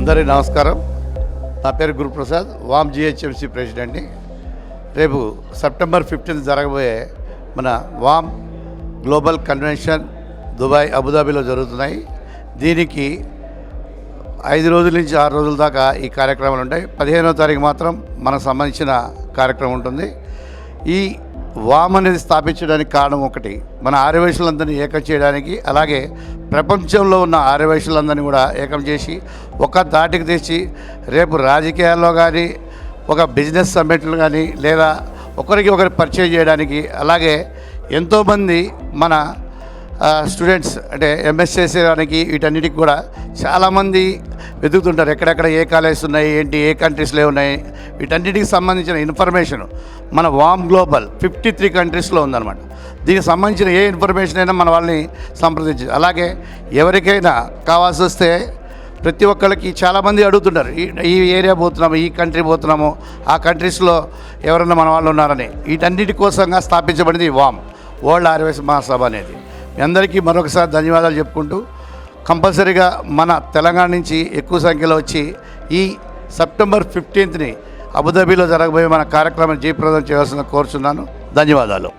అందరికీ నమస్కారం. నా పేరు గురుప్రసాద్, వామ్ జిహెచ్ఎంసీ ప్రెసిడెంట్ని. రేపు సెప్టెంబర్ 15 జరగబోయే మన వామ్ గ్లోబల్ కన్వెన్షన్ దుబాయ్ అబుదాబిలో జరుగుతున్నాయి. దీనికి 5 రోజుల నుంచి 6 రోజుల దాకా ఈ కార్యక్రమాలు ఉంటాయి. 15వ తారీఖు మాత్రం మనకు సంబంధించిన కార్యక్రమం ఉంటుంది. ఈ వామ్ అనేది స్థాపించడానికి కారణం ఒకటి, మన ఆర్యవైశ్యులందరినీ ఏకం చేయడానికి, అలాగే ప్రపంచంలో ఉన్న ఆర్యవైశ్యులందరినీ కూడా ఏకం చేసి ఒక దాటికి తెచ్చి రేపు రాజకీయాల్లో కానీ, ఒక బిజినెస్ సమ్మిట్లు కానీ, లేదా ఒకరికి ఒకరు పరిచయం చేయడానికి, అలాగే ఎంతోమంది మన స్టూడెంట్స్ అంటే ఎంఎస్ చేసేదానికి వీటన్నిటికి కూడా చాలామంది వెతుకుతుంటారు. ఎక్కడెక్కడ ఏ కాలేజెస్ ఉన్నాయి, ఏంటి, ఏ కంట్రీస్లో ఉన్నాయి, వీటన్నిటికి సంబంధించిన ఇన్ఫర్మేషన్ మన వామ్ గ్లోబల్ 53 కంట్రీస్లో ఉందన్నమాట. దీనికి సంబంధించిన ఏ ఇన్ఫర్మేషన్ అయినా మన వాళ్ళని సంప్రదించి, అలాగే ఎవరికైనా కావాల్సి వస్తే ప్రతి ఒక్కరికి చాలామంది అడుగుతుంటారు, ఈ ఏరియా పోతున్నాము, ఈ కంట్రీ పోతున్నాము, ఆ కంట్రీస్లో ఎవరన్నా మన వాళ్ళు ఉన్నారని. వీటన్నిటి కోసంగా స్థాపించబడింది వామ్ వరల్డ్ ఆర్యవైశ్య మహాసభ అనేది. మీ అందరికీ మరొకసారి ధన్యవాదాలు చెప్పుకుంటూ, కంపల్సరీగా మన తెలంగాణ నుంచి ఎక్కువ సంఖ్యలో వచ్చి ఈ సెప్టెంబర్ 15ని అబుదాబిలో జరగబోయే మన కార్యక్రమం జయప్రదం చేయాల్సిన కోరుచున్నాను. ధన్యవాదాలు.